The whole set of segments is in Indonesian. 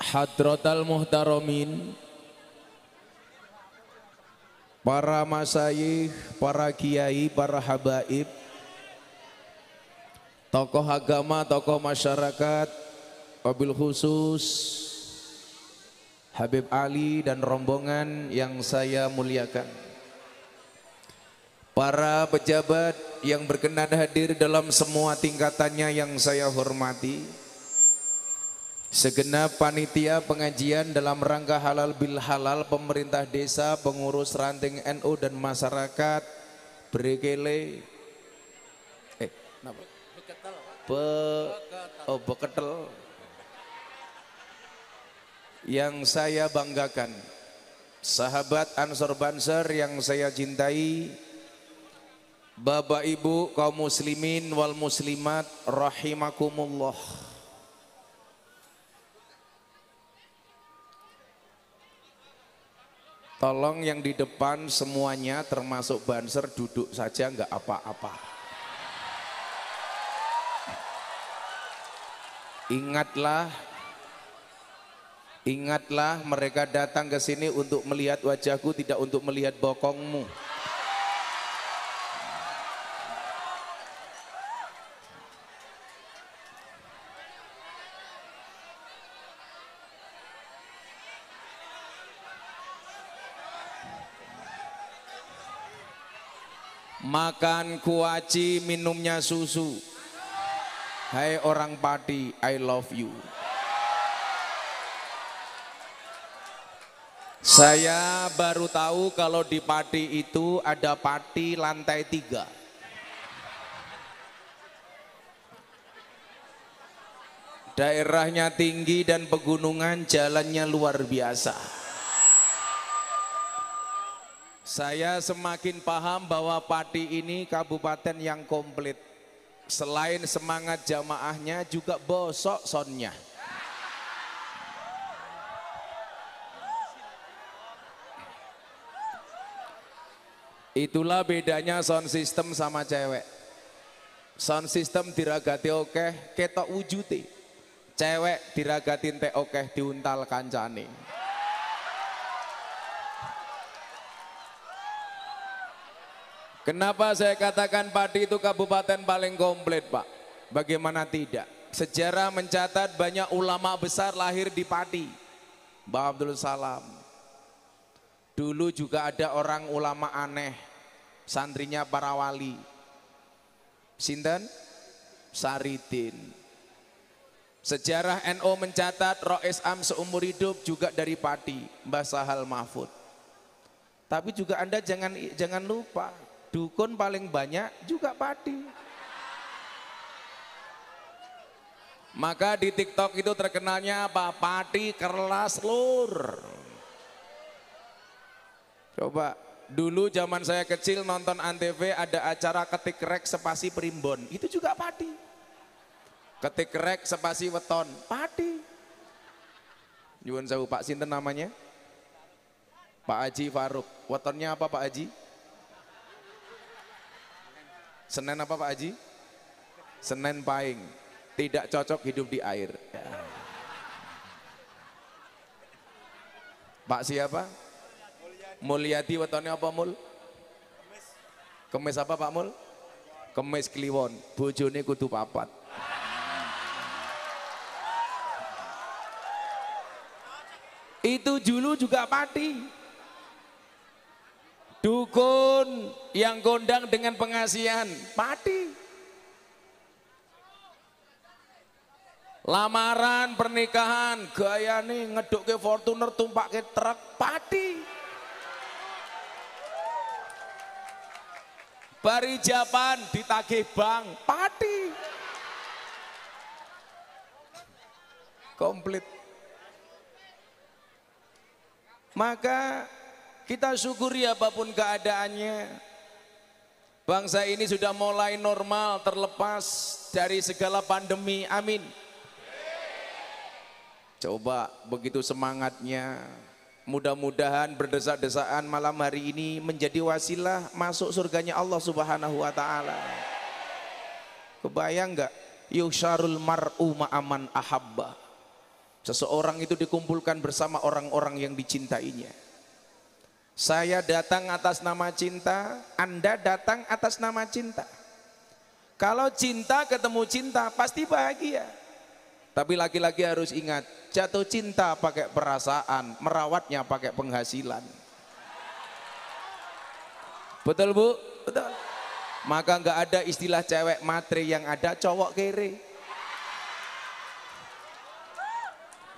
Hadratal muhtaramin, para masyayikh, para kiai, para habaib, tokoh agama, tokoh masyarakat, wabil khusus Habib Ali dan rombongan yang saya muliakan, para pejabat yang berkenan hadir dalam semua tingkatannya yang saya hormati, segenap panitia pengajian dalam rangka halal bil halal, pemerintah desa, pengurus ranting NU dan masyarakat Brekele, Beketel yang saya banggakan, sahabat Ansor Banser yang saya cintai, Bapak Ibu kaum muslimin wal muslimat rahimakumullah. Tolong yang di depan semuanya termasuk Banser duduk saja, enggak apa-apa. Ingatlah mereka datang ke sini untuk melihat wajahku, tidak untuk melihat bokongmu. Makan kuaci, minumnya susu. Hai orang Pati, I love you. Saya baru tahu kalau di Pati itu ada Pati lantai 3. Daerahnya tinggi dan pegunungan, jalannya luar biasa. Saya semakin paham bahwa Pati ini kabupaten yang komplit. Selain semangat jamaahnya juga bosok sonnya. Itulah bedanya sound system sama cewek. Sound system diragati okeh, ketok wujute. Cewek diragatin teh okeh, diuntal kancane. Kenapa saya katakan Pati itu kabupaten paling komplit, Pak? Bagaimana tidak? Sejarah mencatat banyak ulama besar lahir di Pati. Mbah Abdul Salam. Dulu juga ada orang ulama aneh, santrinya para wali. Sinten? Saridin. Sejarah NU mencatat Rois Am seumur hidup juga dari Pati, Mbah Sahal Mahfud. Tapi juga Anda jangan lupa, dukun paling banyak juga Pati. Maka di TikTok itu terkenalnya apa? Pati Kerlas Lur. Coba dulu zaman saya kecil nonton Antv ada acara ketik rek spasi primbon, itu juga Pati. Ketik rek spasi weton, Pati. Nyuwun sewu, Pak sinten namanya? Pak Haji Faruk. Wetonnya apa Pak Haji? Senen apa Pak Haji? Senen Pahing. Tidak cocok hidup di air. Ya. Pak siapa? Mulyadi. Wetonnya apa Mul? Kemis apa Pak Mul? Kemis Kliwon. Bojone kudu papat. Itu dulu juga Pati. Dukun yang kondang dengan pengasihan, Pati. Lamaran, pernikahan, gaya nih ngeduk ke Fortuner, tumpak ke truk, Pati. Bari Japan ditagih bank, Pati. Komplit. Maka kita syukuri apapun keadaannya. Bangsa ini sudah mulai normal, terlepas dari segala pandemi, amin. Coba begitu semangatnya, mudah-mudahan berdesak-desaan malam hari ini menjadi wasilah masuk surganya Allah Subhanahu wa Ta'ala. Kebayang nggak? Yusyarul mar'u ma'aman ahabba. Seseorang itu dikumpulkan bersama orang-orang yang dicintainya. Saya datang atas nama cinta, Anda datang atas nama cinta. Kalau cinta ketemu cinta pasti bahagia. Tapi laki-laki harus ingat, jatuh cinta pakai perasaan, merawatnya pakai penghasilan. Betul Bu? Betul. Maka nggak ada istilah cewek matre, yang ada cowok kere.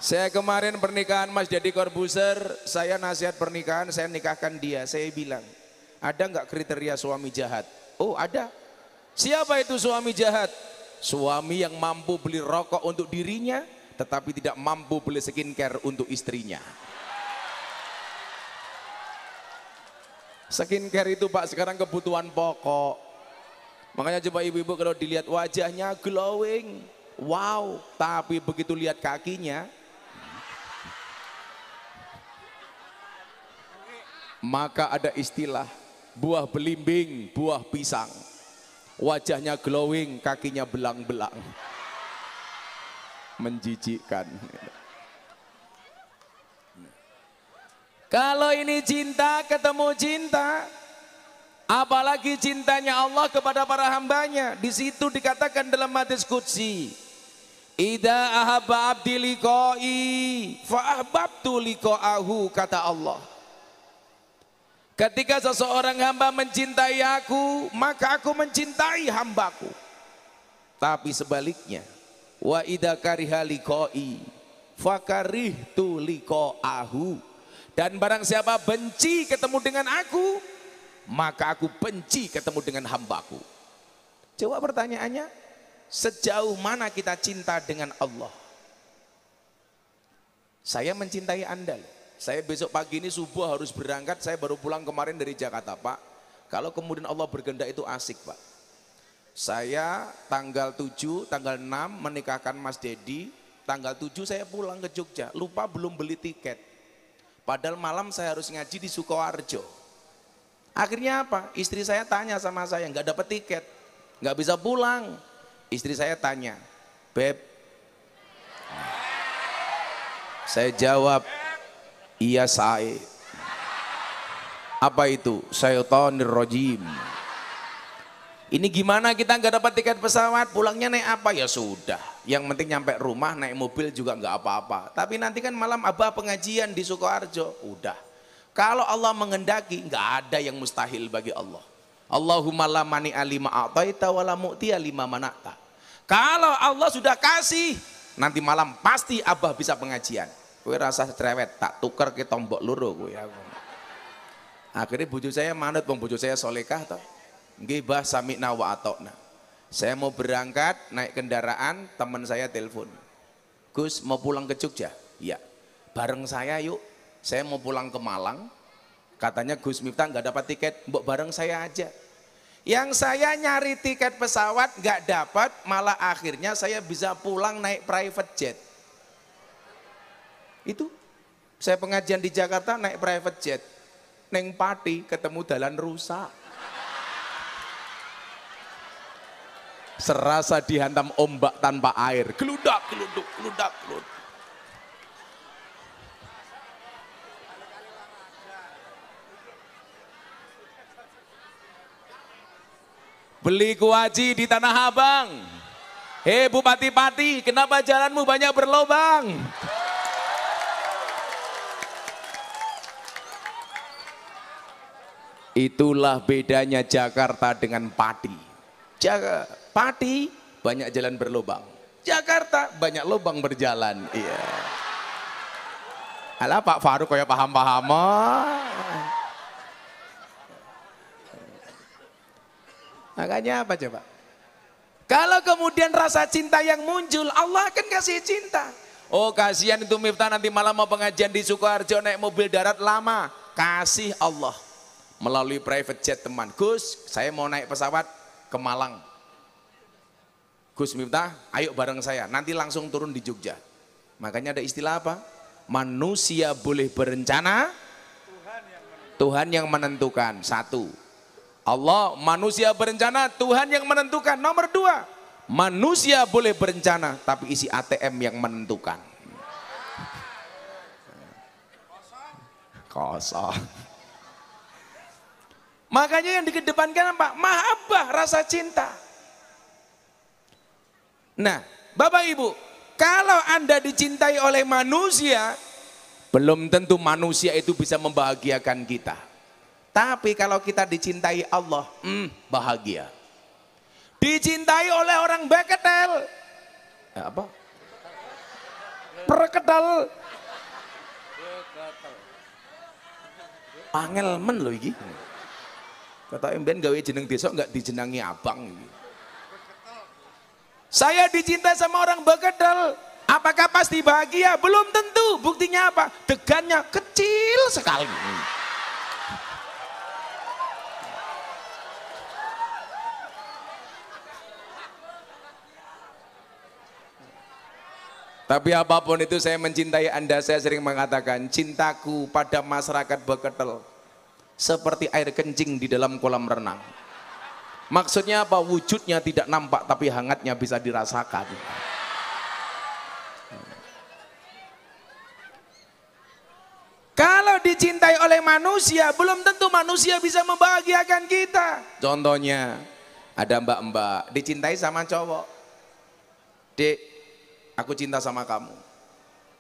Saya kemarin pernikahan Mas Deddy Corbuzier, saya nasihat pernikahan, saya nikahkan dia. Saya bilang, ada nggak kriteria suami jahat? Oh ada. Siapa itu suami jahat? Suami yang mampu beli rokok untuk dirinya, tetapi tidak mampu beli skincare untuk istrinya. Skincare itu Pak sekarang kebutuhan pokok. Makanya coba ibu-ibu kalau dilihat wajahnya glowing, wow. Tapi begitu lihat kakinya, maka ada istilah buah belimbing, buah pisang. Wajahnya glowing, kakinya belang-belang. Menjijikkan. Kalau ini cinta ketemu cinta, apalagi cintanya Allah kepada para hambanya. Di situ dikatakan dalam hadis qudsi, idza ahabba abdi liqai fa ahbabtu liqa'ahu, kata Allah. Ketika seseorang hamba mencintai aku, maka aku mencintai hambaku. Tapi sebaliknya, wa idza kariha liqai fakarihtu liqa'ahu. Dan barang siapa benci ketemu dengan aku, maka aku benci ketemu dengan hambaku. Coba pertanyaannya, sejauh mana kita cinta dengan Allah? Saya mencintai Anda loh. Saya besok pagi ini subuh harus berangkat, saya baru pulang kemarin dari Jakarta Pak. Kalau kemudian Allah berkehendak itu asik Pak. Saya tanggal 7, tanggal 6 menikahkan Mas Deddy, tanggal 7 saya pulang ke Jogja, lupa belum beli tiket. Padahal malam saya harus ngaji di Sukoharjo. Akhirnya apa? Istri saya tanya sama saya, nggak dapat tiket, nggak bisa pulang. Istri saya tanya, Beb, saya jawab, iya saya. Apa itu? Syaitonir rajim. Ini gimana kita nggak dapat tiket pesawat, pulangnya naik apa? Ya sudah, yang penting nyampe rumah naik mobil juga nggak apa-apa. Tapi nanti kan malam abah pengajian di Sukoharjo. Udah, kalau Allah menghendaki nggak ada yang mustahil bagi Allah. Allahumma la mani alima a'taita wa la mu'tiya lima mana'ta. Kalau Allah sudah kasih, nanti malam pasti abah bisa pengajian. Kowe rasa cerewet, tak tuker ke tombok loro kowe. Akhirnya bojo saya manut, wong bojo saya solekah toh. Nggih Mbah, sami'na wa atokna. Saya mau berangkat naik kendaraan, teman saya telepon. Gus mau pulang ke Jogja? Iya. Bareng saya yuk. Saya mau pulang ke Malang. Katanya Gus Miftah nggak dapat tiket, mbok bareng saya aja. Yang saya nyari tiket pesawat nggak dapat, malah akhirnya saya bisa pulang naik private jet. Itu saya pengajian di Jakarta naik private jet, neng Pati ketemu dalan rusak, serasa dihantam ombak tanpa air, geludak geluduk geludak geluduk. Beli kuaci di Tanah Abang. Hei Bupati Pati, kenapa jalanmu banyak berlobang? Itulah bedanya Jakarta dengan Pati. Pati banyak jalan berlobang, Jakarta banyak lubang berjalan. Iya. Alah Pak Faruk kayak paham-paham. Makanya apa coba? Kalau kemudian rasa cinta yang muncul, Allah akan kasih cinta. Oh kasihan itu Miftah nanti malam mau pengajian di Sukoharjo naik mobil darat lama. Kasih Allah melalui private jet teman. Gus, saya mau naik pesawat ke Malang. Gus Miftah, ayo bareng saya. Nanti langsung turun di Jogja. Makanya ada istilah apa? Manusia boleh berencana, Tuhan yang menentukan. Satu. Allah, manusia berencana, Tuhan yang menentukan. Nomor dua, manusia boleh berencana, tapi isi ATM yang menentukan. Kosong. Makanya yang dikedepankan apa? Mahabbah, rasa cinta. Nah, Bapak Ibu, kalau Anda dicintai oleh manusia, belum tentu manusia itu bisa membahagiakan kita. Tapi kalau kita dicintai Allah, bahagia. Dicintai oleh orang beketel. Apa? Perketel. Angel men loh iki. Kata emben gawe jeneng desa enggak dijenangi abang iki. Saya dicintai sama orang bekedel. Apakah pasti bahagia? Belum tentu. Buktinya apa? Degannya kecil sekali. Tapi apapun itu saya mencintai Anda, saya sering mengatakan cintaku pada masyarakat beketel seperti air kencing di dalam kolam renang. Maksudnya apa? Wujudnya tidak nampak tapi hangatnya bisa dirasakan. Kalau dicintai oleh manusia, belum tentu manusia bisa membahagiakan kita. Contohnya, ada mbak-mbak dicintai sama cowok. Dek, aku cinta sama kamu.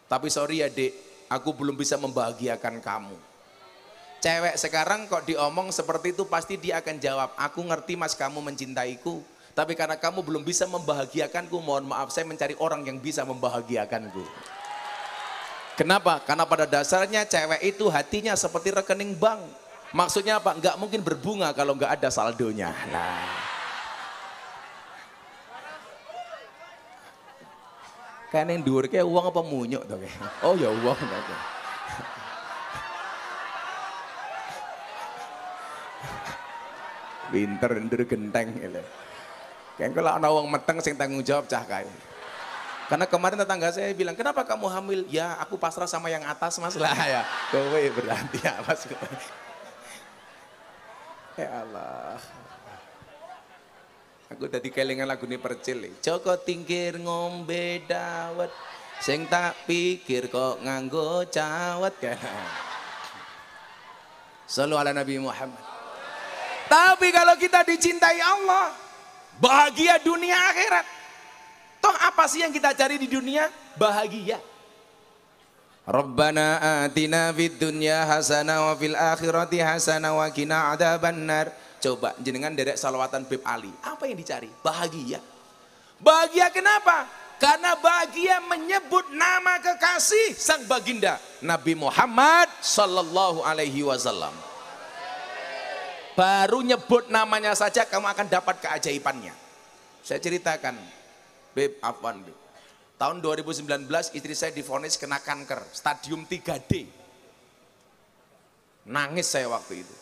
Tapi sorry ya dek, aku belum bisa membahagiakan kamu. Cewek sekarang kok diomong seperti itu pasti dia akan jawab, aku ngerti mas kamu mencintaiku. Tapi karena kamu belum bisa membahagiakanku, mohon maaf saya mencari orang yang bisa membahagiakanku. Kenapa? Karena pada dasarnya cewek itu hatinya seperti rekening bank. Maksudnya apa? Nggak mungkin berbunga kalau nggak ada saldonya. Nah. Kan yang dhuwur kayak uang apa munyuk tuh? Oh ya uang. Pinter ndur genteng gitu. Kayak kalau ana wong meteng sing tanggung jawab cah kae. Karena kemarin tetangga saya bilang, kenapa kamu hamil? Ya aku pasrah sama yang atas mas lah ya. Kowe berarti ya mas. Ya Allah. Aku tadi kelingan lagu ini percil. Joko tingkir ngombe dawet, sing tak pikir kok nganggo cawet kan. Sallu ala Nabi Muhammad. Tapi kalau kita dicintai Allah, bahagia dunia akhirat. Toh apa sih yang kita cari di dunia? Bahagia. Rabbana atina fid dunya hasanah wa fil akhirati hasanah wa qina adzabannar. Coba jenengan derek salawatan Beb Ali. Apa yang dicari? Bahagia. Bahagia kenapa? Karena bahagia menyebut nama kekasih sang baginda Nabi Muhammad sallallahu alaihi wasallam. Baru nyebut namanya saja kamu akan dapat keajaibannya. Saya ceritakan, Beb, Afwan, Beb. Tahun 2019 istri saya divonis kena kanker, stadium 3D. Nangis saya waktu itu.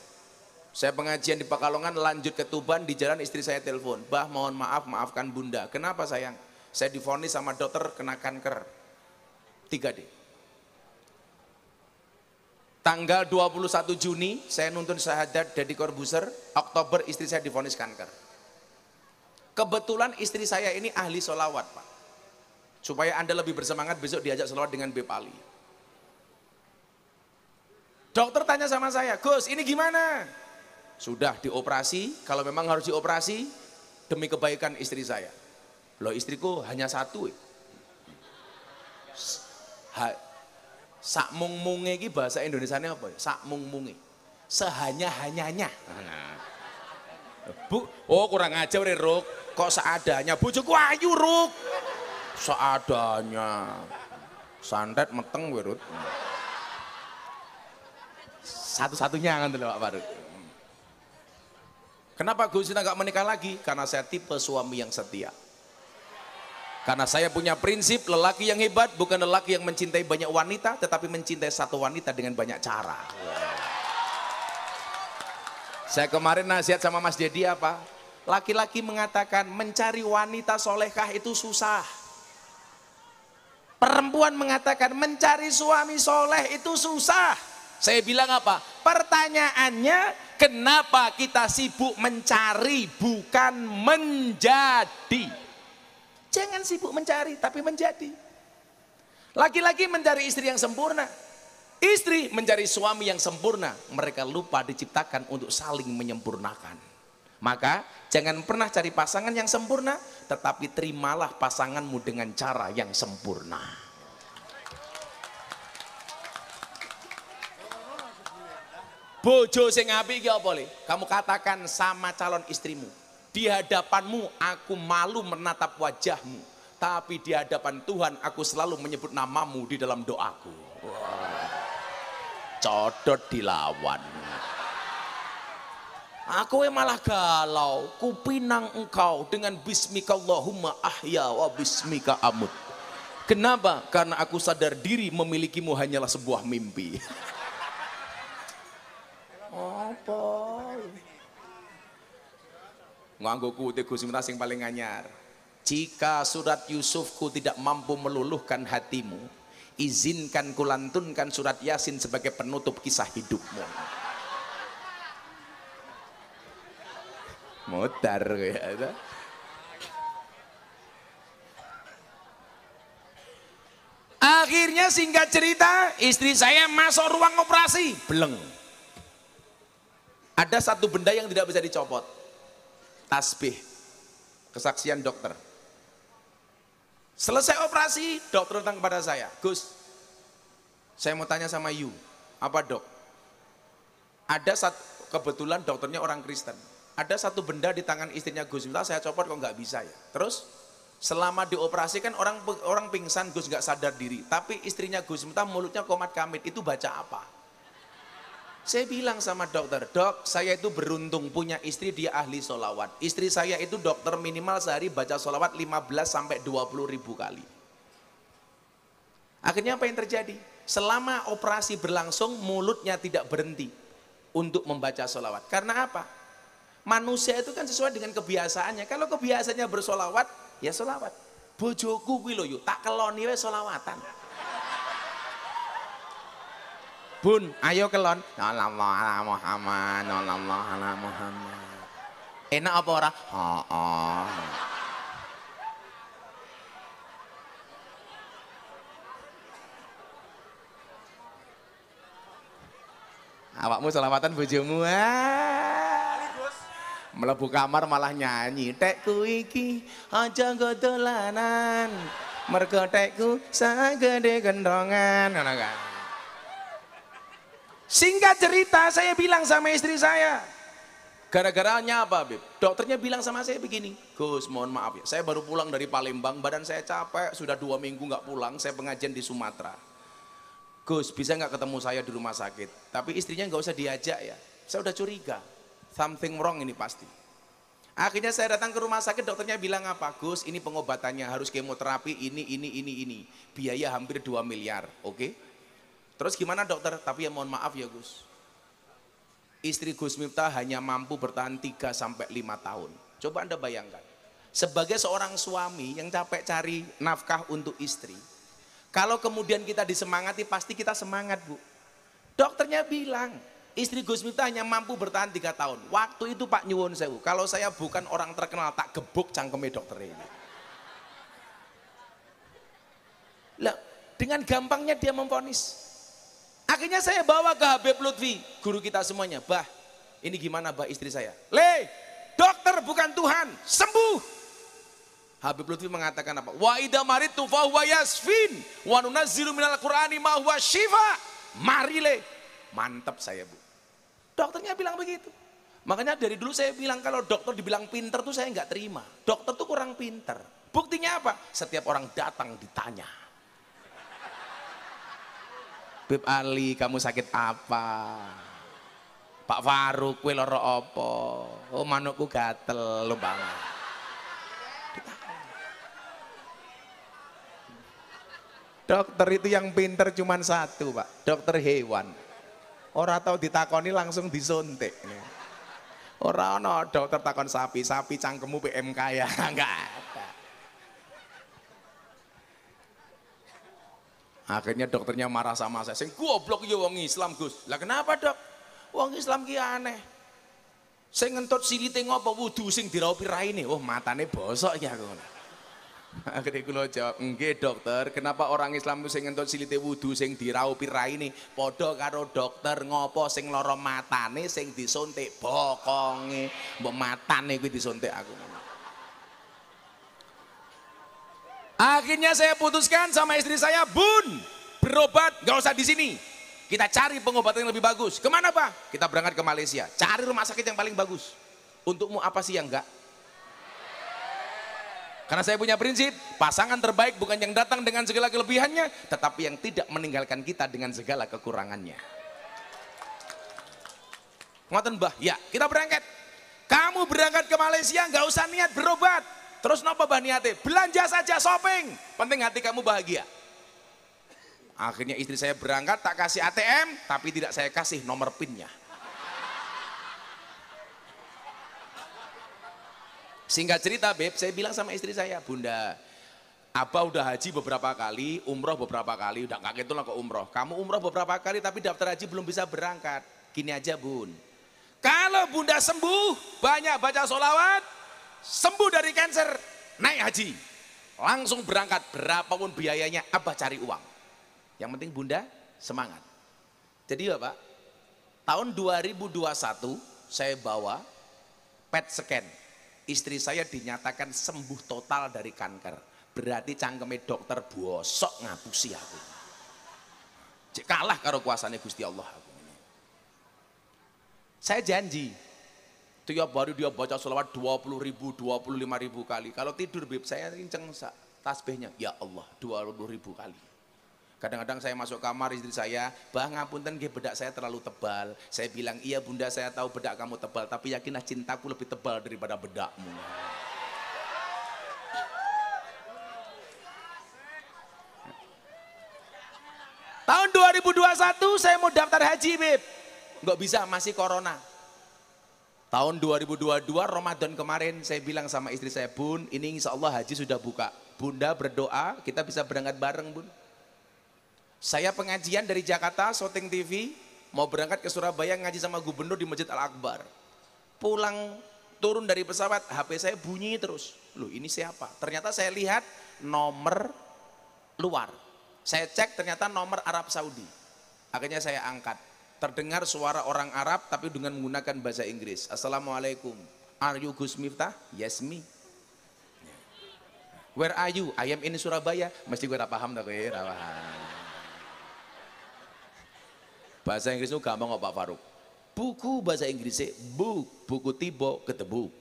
Saya pengajian di Pekalongan, lanjut ke Tuban, di jalan istri saya telepon, "Bah, mohon maaf, maafkan Bunda." "Kenapa sayang?" "Saya divonis sama dokter kena kanker 3D." Tanggal 21 Juni saya nuntun syahadat Deddy Corbuzier, Oktober istri saya divonis kanker. Kebetulan istri saya ini ahli sholawat Pak. Supaya Anda lebih bersemangat besok diajak sholawat dengan Beb Ali. Dokter tanya sama saya, "Gus ini gimana?" Sudah dioperasi, kalau memang harus dioperasi demi kebaikan istri saya. Loh istriku hanya satu. Sak mung-munge iki bahasa Indonesianya apa? Sak mung-munge. Sehanya-hanyanya. Bu, oh kurang ajar Ruk. Kok seadanya? Bojoku ayu Ruk. Seadanya. Santet meteng we Ruk. Satu-satunya kan Pak Faruk. Kenapa Gus Ina nggak menikah lagi? Karena saya tipe suami yang setia. Karena saya punya prinsip lelaki yang hebat bukan lelaki yang mencintai banyak wanita, tetapi mencintai satu wanita dengan banyak cara. Saya kemarin nasihat sama Mas Dedi apa? Laki-laki mengatakan mencari wanita solehkah itu susah. Perempuan mengatakan mencari suami soleh itu susah. Saya bilang apa? Pertanyaannya, kenapa kita sibuk mencari bukan menjadi? Jangan sibuk mencari tapi menjadi. Laki-laki mencari istri yang sempurna. Istri mencari suami yang sempurna, mereka lupa diciptakan untuk saling menyempurnakan. Maka jangan pernah cari pasangan yang sempurna, tetapi terimalah pasanganmu dengan cara yang sempurna. Bojo sing apik iki apa le? Kamu katakan sama calon istrimu, di hadapanmu aku malu menatap wajahmu, tapi di hadapan Tuhan aku selalu menyebut namamu di dalam doaku. Wah. Codot dilawan. Aku malah galau, kupinang engkau dengan bismika Allahumma ahya wa bismika amut. Kenapa? Karena aku sadar diri memilikimu hanyalah sebuah mimpi. Apa? Nganggo kute Gus Miftah sing paling anyar. Jika surat Yusufku tidak mampu meluluhkan hatimu, izinkan kulantunkan surat Yasin sebagai penutup kisah hidupmu. Mutar ya. Akhirnya singkat cerita, istri saya masuk ruang operasi, beleng. Ada satu benda yang tidak bisa dicopot. Tasbih. Kesaksian dokter. Selesai operasi, dokter datang kepada saya. Gus, saya mau tanya sama you. Apa dok? Ada kebetulan dokternya orang Kristen. Ada satu benda di tangan istrinya Gus Miftah, saya copot kok nggak bisa ya. Terus selama dioperasi kan orang pingsan, Gus nggak sadar diri. Tapi istrinya Gus Miftah mulutnya komat kamit, itu baca apa? Saya bilang sama dokter, dok saya itu beruntung punya istri dia ahli sholawat. Istri saya itu dokter minimal sehari baca sholawat 15-20 ribu kali. Akhirnya apa yang terjadi? Selama operasi berlangsung mulutnya tidak berhenti untuk membaca sholawat. Karena apa? Manusia itu kan sesuai dengan kebiasaannya. Kalau kebiasaannya bersolawat, ya sholawat. Bojoku kuwi lho yuk, tak keloni wae sholawatan. Bun, ayo kelon. Sallallahu ala Muhammad, sallallahu ala Muhammad. Enak apa ora? Heeh. Awakmu selawatan bojomu. Mlebu kamar malah nyanyi. Tekku iki aja nggo dolanan. Mergo tekku sagede gendongan, ngono kan. Singkat cerita, saya bilang sama istri saya, gara-garanya apa, Beb? Dokternya bilang sama saya begini, Gus, mohon maaf ya, saya baru pulang dari Palembang, badan saya capek, sudah 2 minggu nggak pulang, saya pengajian di Sumatera. Gus, bisa nggak ketemu saya di rumah sakit? Tapi istrinya nggak usah diajak ya, saya udah curiga, something wrong ini pasti. Akhirnya saya datang ke rumah sakit, dokternya bilang apa? Gus, ini pengobatannya harus kemoterapi, ini. Biaya hampir 2 miliar, oke? Terus gimana dokter? Tapi ya mohon maaf ya Gus, istri Gus Miftah hanya mampu bertahan 3-5 tahun. Coba Anda bayangkan, sebagai seorang suami yang capek cari nafkah untuk istri, kalau kemudian kita disemangati, pasti kita semangat Bu. Dokternya bilang, istri Gus Miftah hanya mampu bertahan 3 tahun. Waktu itu Pak nyuwun sewu, kalau saya bukan orang terkenal, tak gebuk cangkeme dokter ini. Lah, dengan gampangnya dia memvonis. Akhirnya saya bawa ke Habib Lutfi, guru kita semuanya. Bah, ini gimana bah istri saya? Le, dokter bukan Tuhan, sembuh. Habib Lutfi mengatakan apa? Wa idza maritu fa huwa yasfin wa nunazzilu minal Qur'ani ma huwa syifa. Mari le. Mantap saya Bu. Dokternya bilang begitu. Makanya dari dulu saya bilang kalau dokter dibilang pinter tuh saya nggak terima. Dokter tuh kurang pinter. Buktinya apa? Setiap orang datang ditanya. Beb Ali, kamu sakit apa? Pak Faruk, kowe lara apa? Oh, manukku gatel, lho Bang. Dokter itu yang pinter cuma satu, Pak. Dokter hewan. Ora tahu ditakoni langsung disuntik. Ora ono dokter takon sapi cangkemmu PMK ya, enggak ada. Akhirnya dokternya marah sama saya. Sing goblok ya wong Islam, Gus. Lah kenapa, Dok? Wong Islam ki aneh. Sing ngentut silite ngopo wudu sing diraupi raine. Oh, matane bosok ya ngono. Akhirnya kula jawab, "Nggih dokter, kenapa orang Islam itu sing ngentut silite wudu sing diraupi raine padha karo dokter ngopo sing lara matane sing disuntik bokonge, mbok matane kuwi disuntik aku." Akhirnya saya putuskan sama istri saya, "Bun, berobat nggak usah di sini. Kita cari pengobatan yang lebih bagus." "Kemana Pak?" "Kita berangkat ke Malaysia. Cari rumah sakit yang paling bagus." "Untukmu apa sih yang enggak?" Karena saya punya prinsip, pasangan terbaik bukan yang datang dengan segala kelebihannya, tetapi yang tidak meninggalkan kita dengan segala kekurangannya. Ngoten Mbah, ya kita berangkat. Kamu berangkat ke Malaysia nggak usah niat berobat. Terus napa Mbah niate? Belanja saja, shopping. Penting hati kamu bahagia. Akhirnya istri saya berangkat, tak kasih ATM, tapi tidak saya kasih nomor PIN-nya. Singkat cerita Beb, saya bilang sama istri saya, "Bunda, Abah udah haji beberapa kali, umroh beberapa kali, udah gak gitu lah kok umroh. Kamu umroh beberapa kali tapi daftar haji belum bisa berangkat. Gini aja Bun, kalau Bunda sembuh, banyak baca sholawat, sembuh dari kanker, naik haji. Langsung berangkat, berapapun biayanya, Abah cari uang. Yang penting Bunda semangat." Jadi ya Pak, tahun 2021 saya bawa PET scan. Istri saya dinyatakan sembuh total dari kanker. Berarti cangkeme dokter bosok ngapusi aku. Cek kalah karo kuasane Gusti Allah aku. Saya janji, tiap hari dia baca sholawat 20.000, 25.000 kali. Kalau tidur Beb, saya kenceng tasbihnya, ya Allah 20.000 kali. Kadang-kadang saya masuk kamar istri saya, "Bah ngapunten nggih bedak saya terlalu tebal." Saya bilang, "Iya Bunda, saya tahu bedak kamu tebal, tapi yakinlah cintaku lebih tebal daripada bedakmu." Tahun 2021 saya mau daftar haji Beb, nggak bisa, masih corona. Tahun 2022 Ramadan kemarin saya bilang sama istri saya, "Bun, ini insya Allah haji sudah buka. Bunda berdoa kita bisa berangkat bareng Bun." Saya pengajian dari Jakarta, syuting TV, mau berangkat ke Surabaya ngaji sama gubernur di Masjid Al-Akbar. Pulang turun dari pesawat, HP saya bunyi terus. Loh ini siapa? Ternyata saya lihat nomor luar. Saya cek ternyata nomor Arab Saudi. Akhirnya saya angkat. Terdengar suara orang Arab tapi dengan menggunakan bahasa Inggris. "Assalamualaikum. Are you Gus Miftah?" "Yes me." "Where are you?" "I am in Surabaya." Mesti gue paham tak gue, paham. Bahasa Inggris itu gampang kok Pak Faruk. Buku bahasa Inggrisnya book, buku tiba ketemu.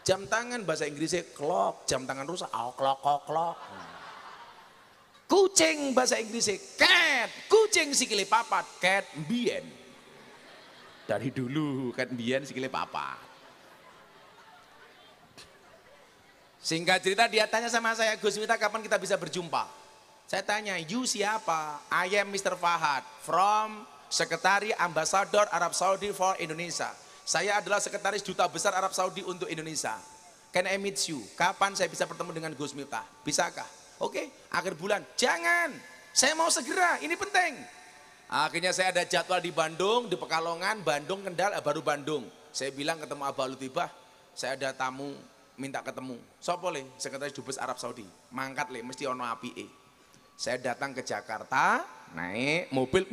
Jam tangan bahasa Inggrisnya clock, jam tangan rusak, clock. Kucing bahasa Inggrisnya cat, kucing sikile papat, cat mbien. Dari dulu cat mbien sikile papat. Singkat cerita dia tanya sama saya, "Gus Miftah kapan kita bisa berjumpa?" Saya tanya, "You siapa?" "I am Mr. Fahad from Sekretari Ambassador Arab Saudi for Indonesia. Saya adalah Sekretaris Duta Besar Arab Saudi untuk Indonesia. Can I meet you? Kapan saya bisa bertemu dengan Gus Miftah? Bisakah?" "Oke, akhir bulan." "Jangan, saya mau segera, ini penting." Akhirnya saya ada jadwal di Bandung, di Pekalongan, Bandung, Kendal, baru Bandung. Saya bilang ketemu Abah Lutibah, "Saya ada tamu minta ketemu." "Sopo le?" "Sekretaris Dubes Arab Saudi." "Mangkat le, mesti ono apike." Saya datang ke Jakarta, naik mobil.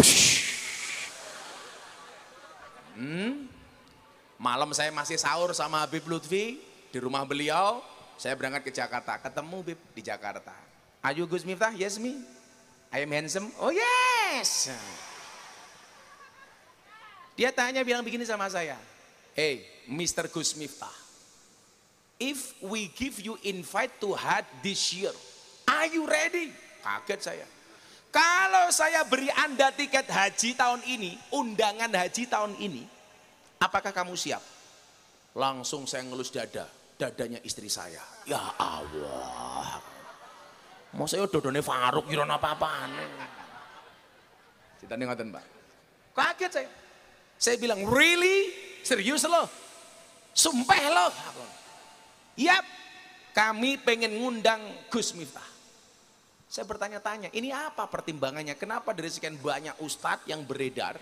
Malam saya masih sahur sama Habib Lutfi di rumah beliau. Saya berangkat ke Jakarta, ketemu Habib di Jakarta. "Are you Gus Miftah?" "Yes me." "I am handsome." "Oh yes." Dia tanya bilang begini sama saya, "Hey Mr. Gus Miftah, if we give you invite to Hajj this year, are you ready?" Kaget saya. "Kalau saya beri Anda tiket haji tahun ini, undangan haji tahun ini, apakah kamu siap?" Langsung saya ngelus dadanya istri saya. Ya Allah. Mau saya dodone Faruk kira apa-apaan. Ceritanya ngoten, Pak. Kaget saya. Saya bilang, "Really? Serius lo? Sumpah lo?" "Yap, kami pengen ngundang Gus Miftah." Saya bertanya-tanya, ini apa pertimbangannya? Kenapa dari sekian banyak ustadz yang beredar,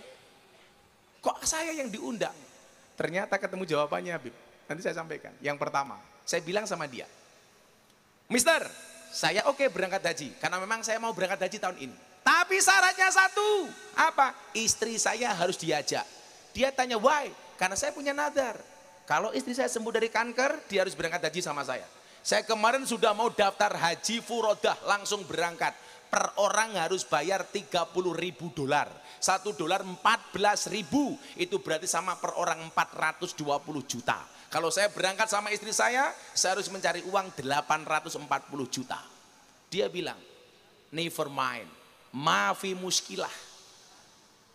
kok saya yang diundang? Ternyata ketemu jawabannya Habib. Nanti saya sampaikan. Yang pertama, saya bilang sama dia, Mister, saya oke berangkat haji karena memang saya mau berangkat haji tahun ini. Tapi syaratnya satu, apa? Istri saya harus diajak. Dia tanya, why? Karena saya punya nadar. Kalau istri saya sembuh dari kanker, dia harus berangkat haji sama saya. Saya kemarin sudah mau daftar haji furodah, langsung berangkat. Per orang harus bayar 30.000 dolar. 1 dolar 14.000, itu berarti sama per orang 420 juta. Kalau saya berangkat sama istri saya harus mencari uang 840 juta. Dia bilang, never mind, maafi muskilah.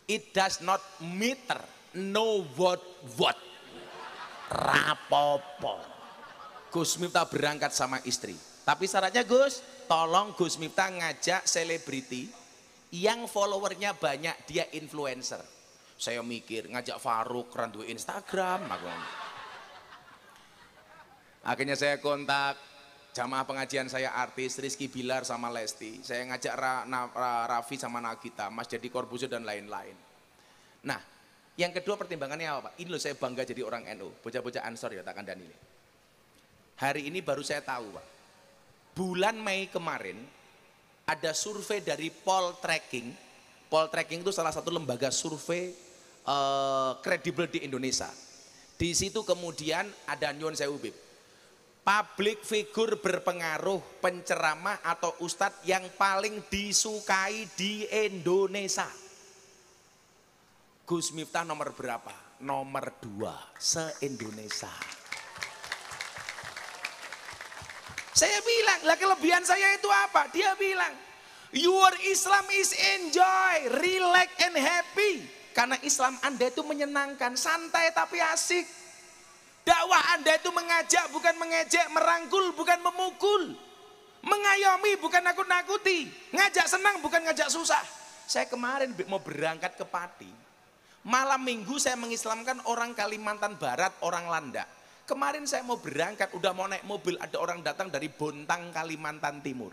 It does not matter, no what. Rapopo. Gus Miftah berangkat sama istri. Tapi syaratnya Gus, tolong Gus Miftah ngajak selebriti yang followernya banyak, dia influencer. Saya mikir ngajak Faruk randu Instagram. Akhirnya saya kontak jamaah pengajian saya artis Rizky Bilar sama Lesti. Saya ngajak Raffi sama Nagita, Mas Deddy Corbuzier dan lain-lain. Nah, yang kedua pertimbangannya apa Pak? Ini loh saya bangga jadi orang NU. Bocah-bocah Ansor ya tak kandani ini. Hari ini baru saya tahu Pak. Bulan Mei kemarin ada survei dari Poltreking. Poltreking itu salah satu lembaga survei kredibel di Indonesia. Di situ kemudian ada Nyun Sewu Bib. Public figure berpengaruh, penceramah atau ustadz yang paling disukai di Indonesia. Gus Miftah nomor berapa? Nomor 2 se-Indonesia. Saya bilang, lah kelebihan saya itu apa? Dia bilang, your Islam is enjoy, relax and happy. Karena Islam Anda itu menyenangkan, santai tapi asik. Dakwah Anda itu mengajak bukan mengejek, merangkul bukan memukul, mengayomi bukan nakut-nakuti, ngajak senang bukan ngajak susah. Saya kemarin mau berangkat ke Pati, malam minggu saya mengislamkan orang Kalimantan Barat, orang Landak. Kemarin saya mau berangkat, udah mau naik mobil, ada orang datang dari Bontang, Kalimantan Timur.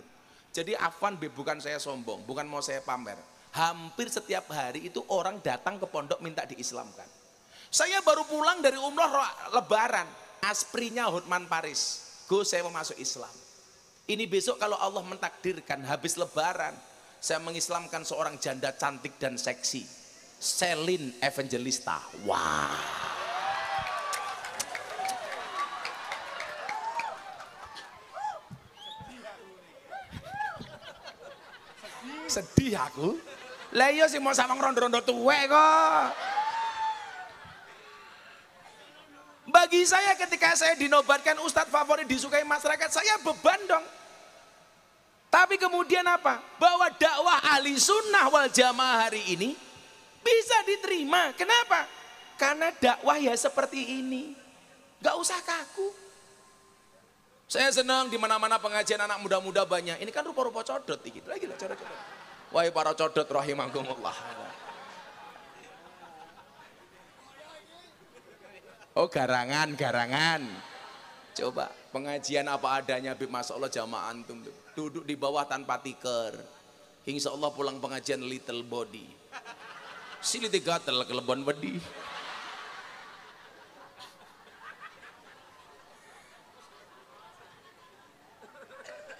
Jadi afwan bukan saya sombong, bukan mau saya pamer. Hampir setiap hari itu orang datang ke pondok minta diislamkan. Saya baru pulang dari umroh lebaran, asprinya Hotman Paris. Gus, saya mau masuk Islam. Ini besok kalau Allah mentakdirkan habis lebaran, saya mengislamkan seorang janda cantik dan seksi, Selin Evangelista. Wah. Sedih aku. Lah iya sih mau sama rondo-rondo tuwek kok. Bagi saya ketika saya dinobatkan ustadz favorit disukai masyarakat, saya beban dong. Tapi kemudian apa? Bahwa dakwah ahli sunnah wal jamaah hari ini bisa diterima. Kenapa? Karena dakwah ya seperti ini. Gak usah kaku. Saya senang di mana-mana pengajian anak muda-muda banyak. Ini kan rupa-rupa codot dikit lagi lah cara-cara. Wahai para codot rahimakumullah. Oh garangan. Coba pengajian apa adanya Bib, Masya Allah jamaah antum tuh. Duduk di bawah tanpa tikar. Insya Allah pulang pengajian little body. Sili gatel kelebon wedi.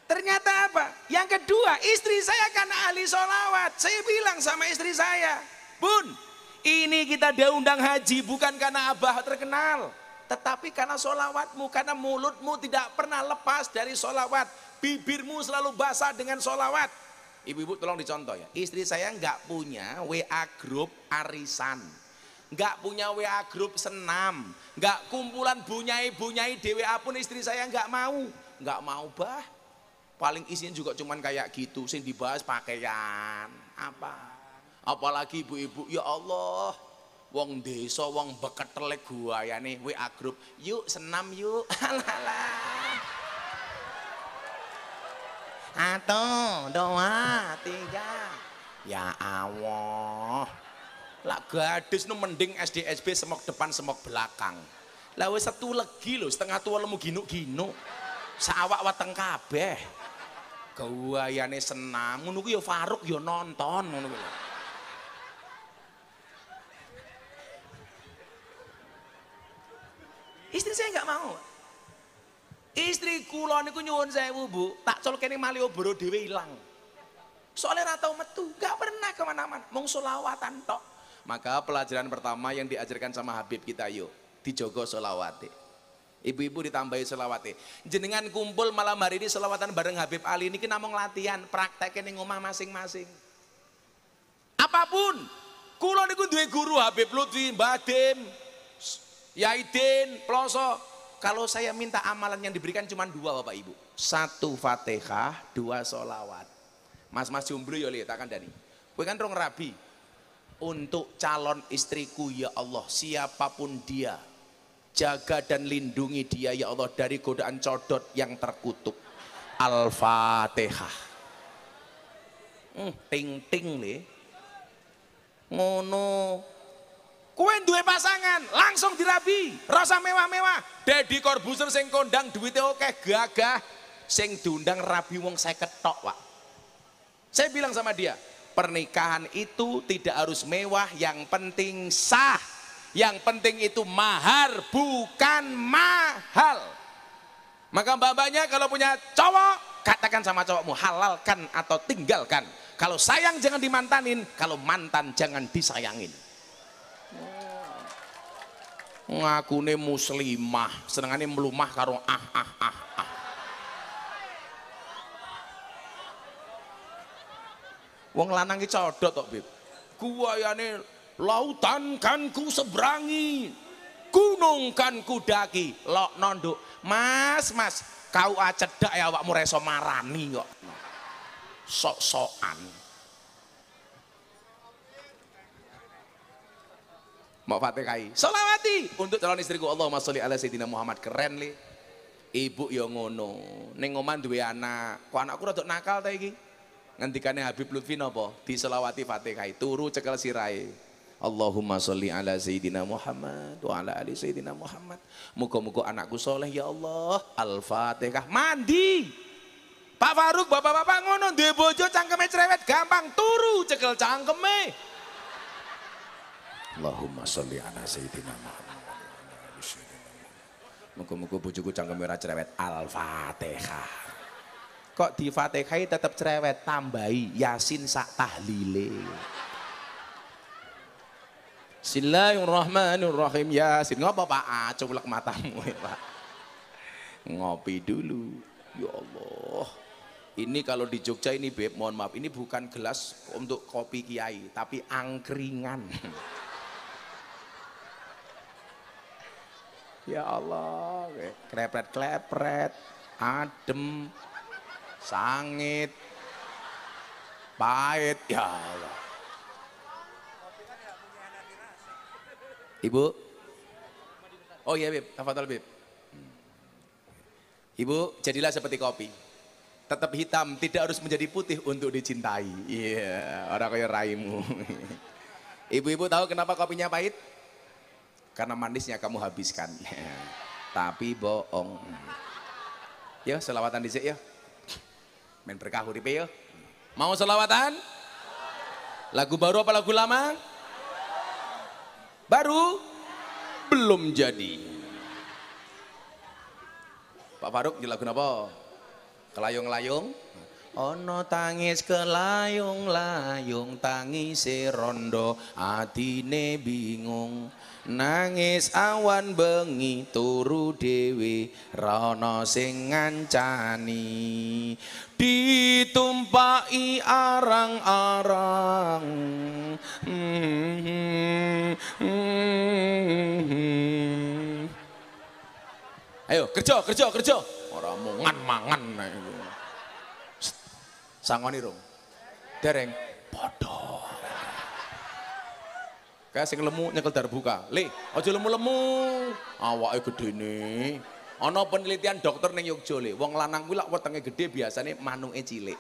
Ternyata apa? Yang kedua, istri saya kan ahli sholawat. Saya bilang sama istri saya, Bun, ini kita diundang haji bukan karena abah terkenal, tetapi karena sholawatmu, karena mulutmu tidak pernah lepas dari sholawat, bibirmu selalu basah dengan sholawat. Ibu-ibu tolong dicontoh ya, istri saya nggak punya WA grup arisan, nggak punya WA grup senam, nggak kumpulan bunyai di WA pun istri saya nggak mau bah, paling isinya juga cuman kayak gitu, sing dibahas pakaian apa. Apalagi ibu-ibu, ya Allah, wong desa, wong beketelek gua ya nih WA grup, yuk senam yuk, alalah. Atau doa 3, ya Allah. Lah gadis nu mending SD SB semok depan semok belakang. Lah wis setu legi lho, setengah tua lemu ginuk-ginuk. Sawak wateng kabeh. Gawayane senam, ngono ku ya Faruk ya nonton ngono ku. Istri saya nggak mau. Istri kula niku nyuwun sewu Bu, tak colkene Malioboro dhewe ilang. Soalnya ratau metu, gak pernah kemana-mana, mung solawatan tok. Maka pelajaran pertama yang diajarkan sama Habib kita, yuk dijogo solawate. Ibu-ibu ditambahi solawate. Jenengan kumpul malam hari ini solawatan bareng Habib Ali ini namung latihan, praktekin ning omah masing-masing. Apapun, kula niku duwe guru Habib Lutfi, Mbah Dim, Yaidin, Ploso. Kalau saya minta amalan yang diberikan cuma 2 Bapak Ibu. 1 Fatihah, 2 solawat. Mas-mas jomblo ya lihat akan Dani. Kowe kan rong rabi. Untuk calon istriku ya Allah, siapapun dia, jaga dan lindungi dia ya Allah dari godaan codot yang terkutuk. Al-Fatihah. Ting-ting le. Ngono. Kowe duwe pasangan, langsung dirabi, rasa mewah-mewah. Dedi Corbuzier sing kondang duwite akeh gagah, sing diundang rabi wong 50 tok, Pak. Saya bilang sama dia, pernikahan itu tidak harus mewah, yang penting sah. Yang penting itu mahar, bukan mahal. Maka mbak-mbaknya kalau punya cowok, katakan sama cowokmu, halalkan atau tinggalkan. Kalau sayang jangan dimantanin, kalau mantan jangan disayangin. Ngakune muslimah, senengane melumah karo ah. Wong lanang iki codot tok, Bib. Guayane lautan kan ku seberangi, gunung kan ku daki, lok nonduk. Mas, kau cedak ya awakmu reso marani kok. Sok-sokan. Mau Fatihai. Sholawati untuk calon istriku. Allahumma sholli ala sayyidina Muhammad. Keren li. Ibu ya ngono. Ning omah duwe anak. Kok anakku rada nakal ta iki? Ngendikane Habib Lutfi napa? Diselawati Fatihah, turu cekel sirahe. Allahumma sholli ala sayyidina Muhammad wa ala ali sayyidina Muhammad. Muga-muga anakku soleh ya Allah. Al-Fatihah. Mandi. Pak Faruk, bapak-bapak ngono duwe bojo cangkeme cerewet gampang, turu cekel cangkeme. Allahumma sholli ala sayyidina Muhammad. Muga-muga bojoku cangkeme ora cerewet. Al-Fatihah. Kok di Fatihah tetap cerewet, tambahi Yasin sak tahlile. Bismillahirrahmanirrahim. Yasin. Ngapa Pak? Culek matamu ya Pak. Ngopi dulu. Ya Allah. Ini kalau di Jogja ini Beb, mohon maaf, ini bukan gelas untuk kopi kiai, tapi angkringan. Ya Allah, klepret-klepret, adem, sangit, pahit, ya Allah. Ibu, oh iya Beb, tafadhol Beb. Ibu, jadilah seperti kopi. Tetap hitam, tidak harus menjadi putih untuk dicintai. Iya, orang kaya raimu. Ibu-ibu tahu kenapa kopinya pahit? Karena manisnya kamu habiskan. Tapi bohong. Ya, selawatan dhisik ya. Men berkah uripe ya. Mau selawatan? Lagu baru apa lagu lama? Baru? Belum jadi. Pak Faruk, lagu apa? Kelayung-layung. Ono tangis kelayung-layung, tangise rondo, atine bingung. Nangis awan bengi, turu dewe, rono sing ngancani. Ditumpaki arang-arang. Ayo kerja. Ora mangan. Sangoni rong. Dereng padha. Kayak sing lemu nyekel darbuka. Le, aja lemu-lemu. Awake gedene. Ana penelitian dokter ning Yogya le, wong lanang kuwi lak wetenge gedhe biasane manuke cilik.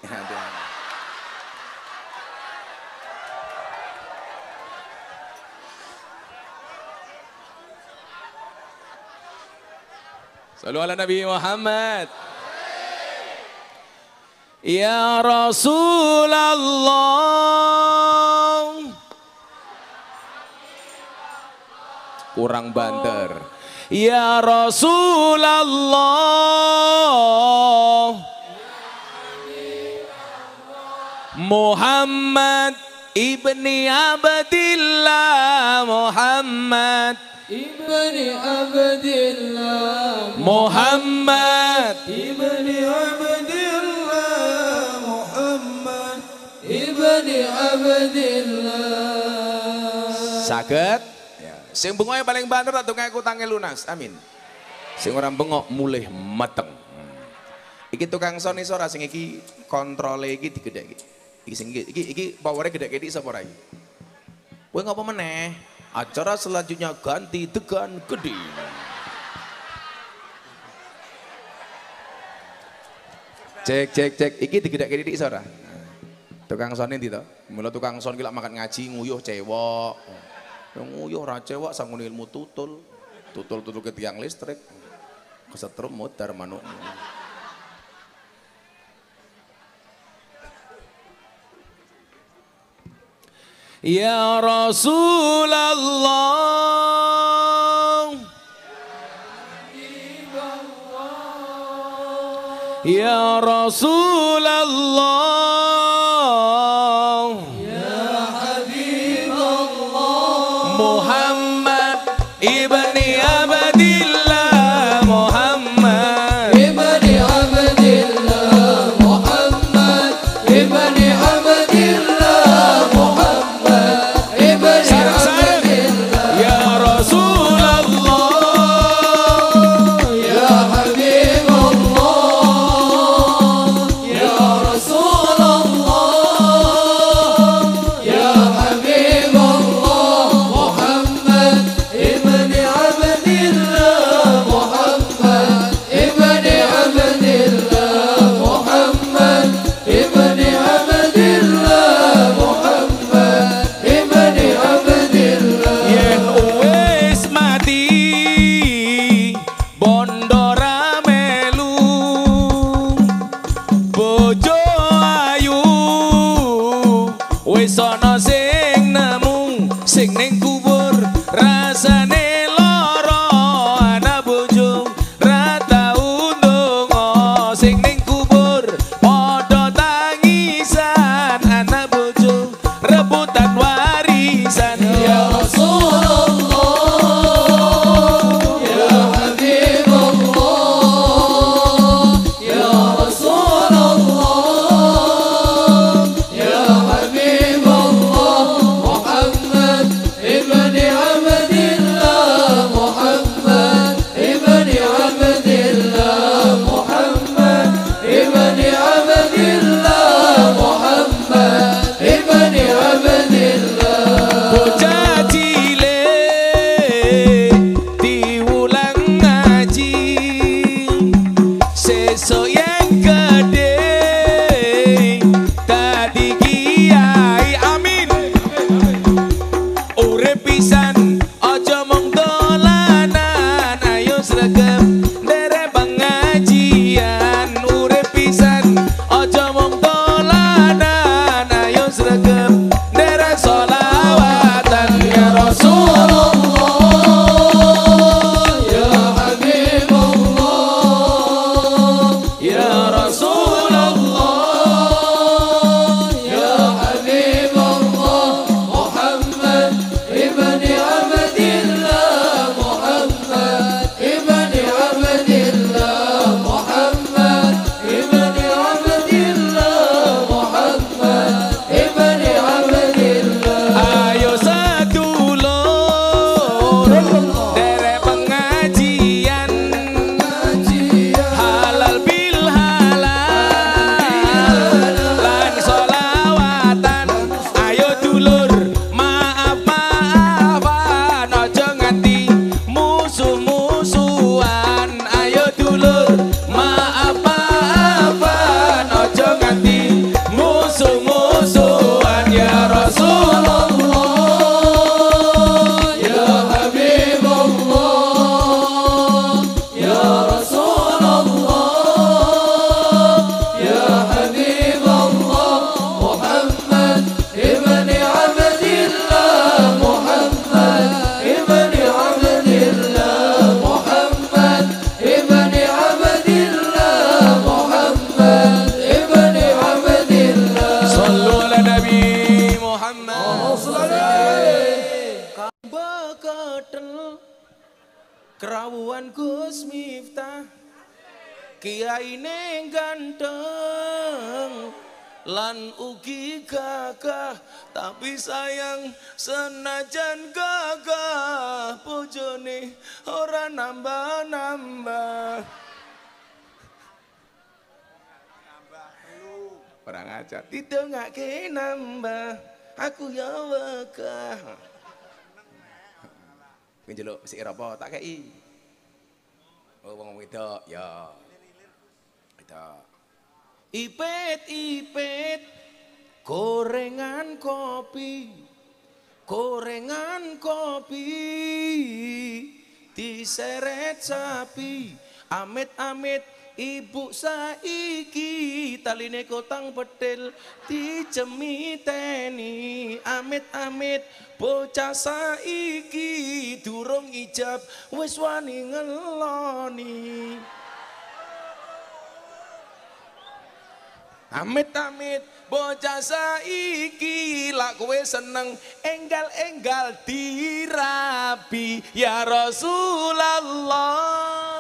Sallu ala Nabi Muhammad. Ya Rasulullah. Kurang banter. Ya Rasulullah Muhammad ibni Abdillah Muhammad ibni Abdillah Muhammad ibni Abdillah Muhammad ibni Abdillah. Saged ya. Sing bengok paling banter atau ngaku tangi lunas. Amin. Sing orang bengok mulih mateng. Iki tukang son iso ora sing iki kontrole iki digedheki. Iki powernya gede-gede sapa ora iki? Kowe ngapa meneh? Acara selanjutnya ganti tekan gede. Cek. Iki digedheki titik iso ora? Tukang son endi to? Mula tukang son ki lak makan ngaji nguyuh cewek. Nguyuh ora cewek sangune ilmu tutul. Tutul ke tiang listrik. Kesetrum mutar manuk. Ya Rasulullah Ya Rasulullah Ya Habibullah Muhammad ibni Abdillah Muhammad ibni Abdillah Muhammad ibni Abdillah sing ning kubur rasane lara ana bojo ra tau ndonga sing ning kubur padha tangisan ana bojo rebutan warisan ya Rasulullah ya Habibullah ya Rasulullah ya Habibullah Muhammad ibni Abdillah Muhammad ibni Abdillah Muhammad ibni Abdillah Muhammad ibni Abdillah Beketel kerawuan Gus Miftah, kiai neng ganteng lan ugi gagah, tapi sayang senajan gagah bojone ora nambah-nambah. Orang ajar didongake nambah, aku ya wegah. Kowe njeluk sik apa tak kei. Oh wong wedok ya. Wedok. Ipet-ipet gorengan kopi, gorengan kopi diseret sapi, amit-amit ibu saiki taline kotang petil dicemiteni, amit-amit bocah saiki durung ijab wis wani ngeloni. Amit-amit bocah saiki lak kowe seneng enggal-enggal dirabi ya Rasulullah.